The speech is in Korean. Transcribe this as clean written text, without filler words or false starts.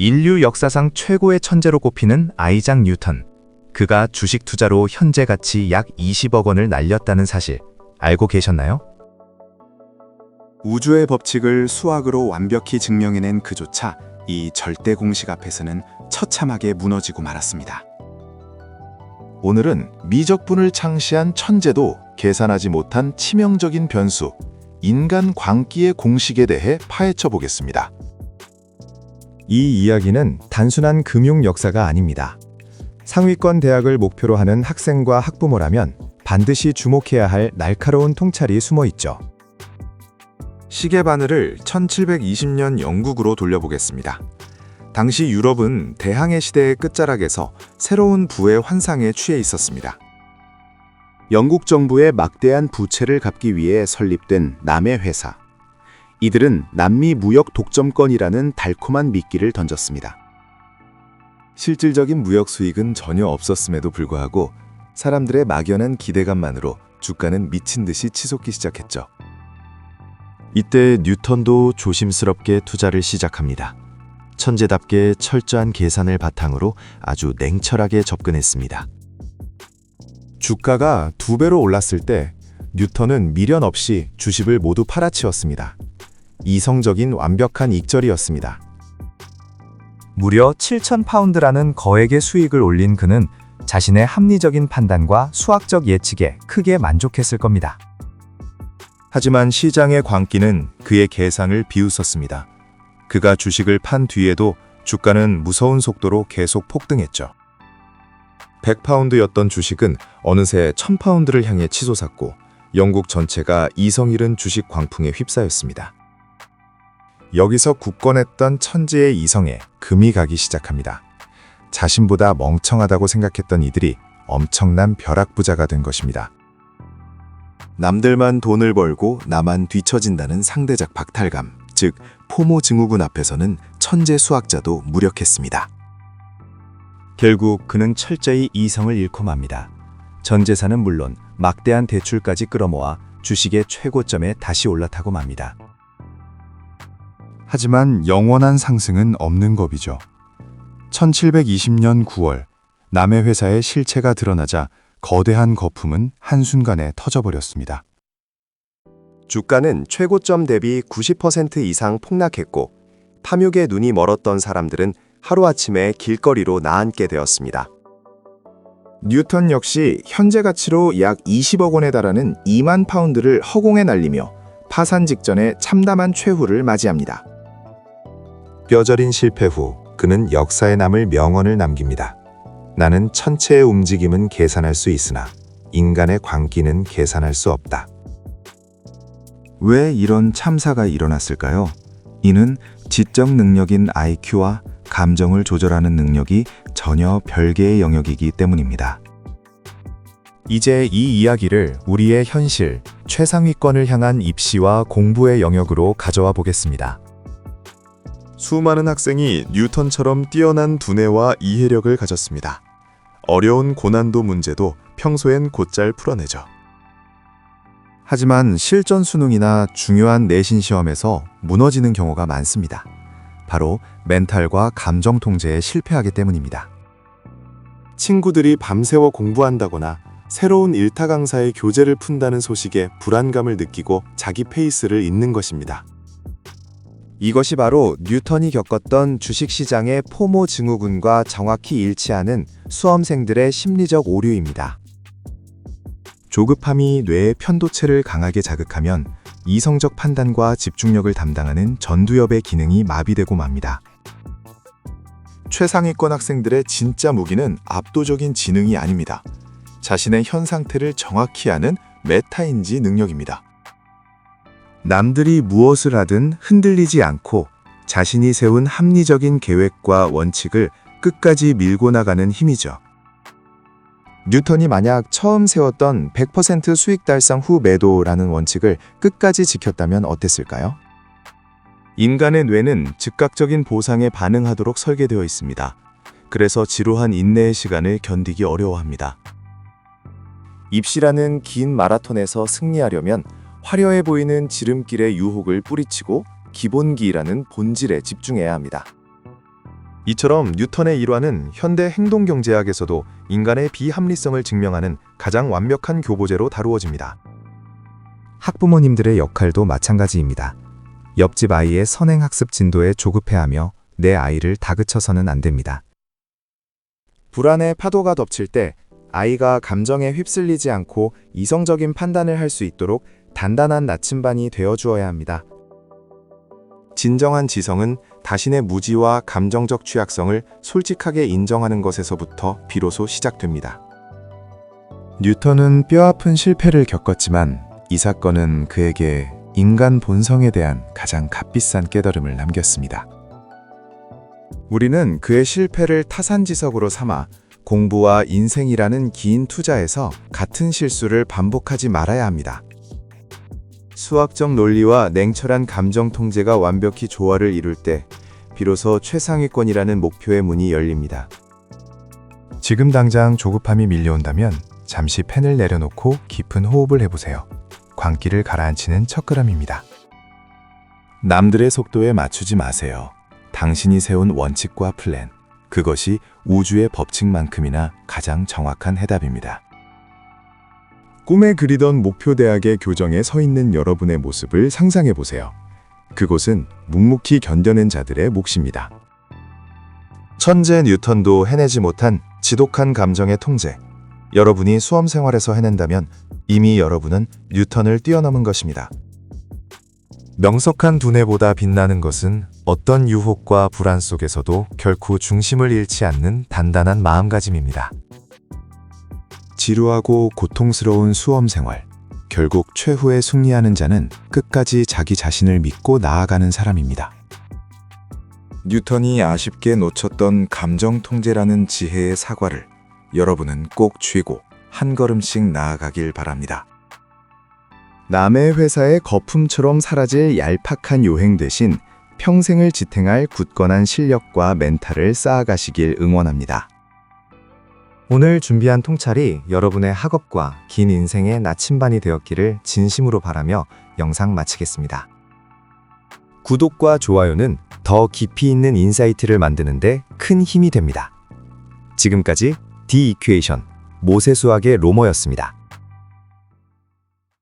인류 역사상 최고의 천재로 꼽히는 아이작 뉴턴. 그가 주식 투자로 현재 가치 약 20억 원을 날렸다는 사실 알고 계셨나요? 우주의 법칙을 수학으로 완벽히 증명해낸 그조차 이 절대 공식 앞에서는 처참하게 무너지고 말았습니다. 오늘은 미적분을 창시한 천재도 계산하지 못한 치명적인 변수, 인간 광기의 공식에 대해 파헤쳐 보겠습니다. 이 이야기는 단순한 금융 역사가 아닙니다. 상위권 대학을 목표로 하는 학생과 학부모라면 반드시 주목해야 할 날카로운 통찰이 숨어 있죠. 시계 바늘을 1720년 영국으로 돌려보겠습니다. 당시 유럽은 대항해 시대의 끝자락에서 새로운 부의 환상에 취해 있었습니다. 영국 정부의 막대한 부채를 갚기 위해 설립된 남의 회사. 이들은 남미 무역 독점권이라는 달콤한 미끼를 던졌습니다. 실질적인 무역 수익은 전혀 없었음에도 불구하고 사람들의 막연한 기대감만으로 주가는 미친 듯이 치솟기 시작했죠. 이때 뉴턴도 조심스럽게 투자를 시작합니다. 천재답게 철저한 계산을 바탕으로 아주 냉철하게 접근했습니다. 주가가 2배로 올랐을 때 뉴턴은 미련 없이 주식을 모두 팔아치웠습니다. 이성적인 완벽한 익절이었습니다. 무려 7,000파운드라는 거액의 수익을 올린 그는 자신의 합리적인 판단과 수학적 예측에 크게 만족했을 겁니다. 하지만 시장의 광기는 그의 계산을 비웃었습니다. 그가 주식을 판 뒤에도 주가는 무서운 속도로 계속 폭등했죠. 100파운드였던 주식은 어느새 1000파운드를 향해 치솟았고 영국 전체가 이성 잃은 주식 광풍에 휩싸였습니다. 여기서 굳건했던 천재의 이성에 금이 가기 시작합니다. 자신보다 멍청하다고 생각했던 이들이 엄청난 벼락부자가 된 것입니다. 남들만 돈을 벌고 나만 뒤처진다는 상대적 박탈감, 즉 포모 증후군 앞에서는 천재 수학자도 무력했습니다. 결국 그는 철저히 이성을 잃고 맙니다. 전 재산은 물론 막대한 대출까지 끌어모아 주식의 최고점에 다시 올라타고 맙니다. 하지만 영원한 상승은 없는 법이죠. 1720년 9월 남의 회사의 실체가 드러나자 거대한 거품은 한순간에 터져버렸습니다. 주가는 최고점 대비 90% 이상 폭락했고 탐욕에 눈이 멀었던 사람들은 하루아침에 길거리로 나앉게 되었습니다. 뉴턴 역시 현재 가치로 약 20억 원에 달하는 2만 파운드를 허공에 날리며 파산 직전에 참담한 최후를 맞이합니다. 뼈저린 실패 후 그는 역사에 남을 명언을 남깁니다. 나는 천체의 움직임은 계산할 수 있으나 인간의 광기는 계산할 수 없다. 왜 이런 참사가 일어났을까요? 이는 지적 능력인 IQ와 감정을 조절하는 능력이 전혀 별개의 영역이기 때문입니다. 이제 이 이야기를 우리의 현실, 최상위권을 향한 입시와 공부의 영역으로 가져와 보겠습니다. 수많은 학생이 뉴턴처럼 뛰어난 두뇌와 이해력을 가졌습니다. 어려운 고난도 문제도 평소엔 곧잘 풀어내죠. 하지만 실전 수능이나 중요한 내신 시험에서 무너지는 경우가 많습니다. 바로 멘탈과 감정 통제에 실패하기 때문입니다. 친구들이 밤새워 공부한다거나 새로운 일타 강사의 교재를 푼다는 소식에 불안감을 느끼고 자기 페이스를 잇는 것입니다. 이것이 바로 뉴턴이 겪었던 주식시장의 포모 증후군과 정확히 일치하는 수험생들의 심리적 오류입니다. 조급함이 뇌의 편도체를 강하게 자극하면 이성적 판단과 집중력을 담당하는 전두엽의 기능이 마비되고 맙니다. 최상위권 학생들의 진짜 무기는 압도적인 지능이 아닙니다. 자신의 현 상태를 정확히 아는 메타인지 능력입니다. 남들이 무엇을 하든 흔들리지 않고 자신이 세운 합리적인 계획과 원칙을 끝까지 밀고 나가는 힘이죠. 뉴턴이 만약 처음 세웠던 100% 수익 달성 후 매도라는 원칙을 끝까지 지켰다면 어땠을까요? 인간의 뇌는 즉각적인 보상에 반응하도록 설계되어 있습니다. 그래서 지루한 인내의 시간을 견디기 어려워합니다. 입시라는 긴 마라톤에서 승리하려면 화려해 보이는 지름길의 유혹을 뿌리치고 기본기라는 본질에 집중해야 합니다. 이처럼 뉴턴의 일화는 현대 행동경제학에서도 인간의 비합리성을 증명하는 가장 완벽한 교보제로 다루어집니다. 학부모님들의 역할도 마찬가지입니다. 옆집 아이의 선행학습 진도에 조급해하며 내 아이를 다그쳐서는 안 됩니다. 불안의 파도가 덮칠 때 아이가 감정에 휩쓸리지 않고 이성적인 판단을 할 수 있도록 단단한 나침반이 되어 주어야 합니다. 진정한 지성은 자신의 무지와 감정적 취약성을 솔직하게 인정하는 것에서부터 비로소 시작됩니다. 뉴턴은 뼈아픈 실패를 겪었지만 이 사건은 그에게 인간 본성에 대한 가장 값비싼 깨달음을 남겼습니다. 우리는 그의 실패를 타산지석으로 삼아 공부와 인생이라는 긴 투자에서 같은 실수를 반복하지 말아야 합니다. 수학적 논리와 냉철한 감정 통제가 완벽히 조화를 이룰 때 비로소 최상위권이라는 목표의 문이 열립니다. 지금 당장 조급함이 밀려온다면 잠시 펜을 내려놓고 깊은 호흡을 해보세요. 광기를 가라앉히는 첫 걸음입니다. 남들의 속도에 맞추지 마세요. 당신이 세운 원칙과 플랜, 그것이 우주의 법칙만큼이나 가장 정확한 해답입니다. 꿈에 그리던 목표 대학의 교정에 서 있는 여러분의 모습을 상상해 보세요. 그곳은 묵묵히 견뎌낸 자들의 몫입니다. 천재 뉴턴도 해내지 못한 지독한 감정의 통제. 여러분이 수험 생활에서 해낸다면 이미 여러분은 뉴턴을 뛰어넘은 것입니다. 명석한 두뇌보다 빛나는 것은 어떤 유혹과 불안 속에서도 결코 중심을 잃지 않는 단단한 마음가짐입니다. 지루하고 고통스러운 수험 생활. 결국 최후에 승리하는 자는 끝까지 자기 자신을 믿고 나아가는 사람입니다. 뉴턴이 아쉽게 놓쳤던 감정 통제라는 지혜의 사과를 여러분은 꼭 쥐고 한 걸음씩 나아가길 바랍니다. 남의 회사의 거품처럼 사라질 얄팍한 요행 대신 평생을 지탱할 굳건한 실력과 멘탈을 쌓아가시길 응원합니다. 오늘 준비한 통찰이 여러분의 학업과 긴 인생의 나침반이 되었기를 진심으로 바라며 영상 마치겠습니다. 구독과 좋아요는 더 깊이 있는 인사이트를 만드는데 큰 힘이 됩니다. 지금까지 디 이퀘이션 모세수학의 로머였습니다.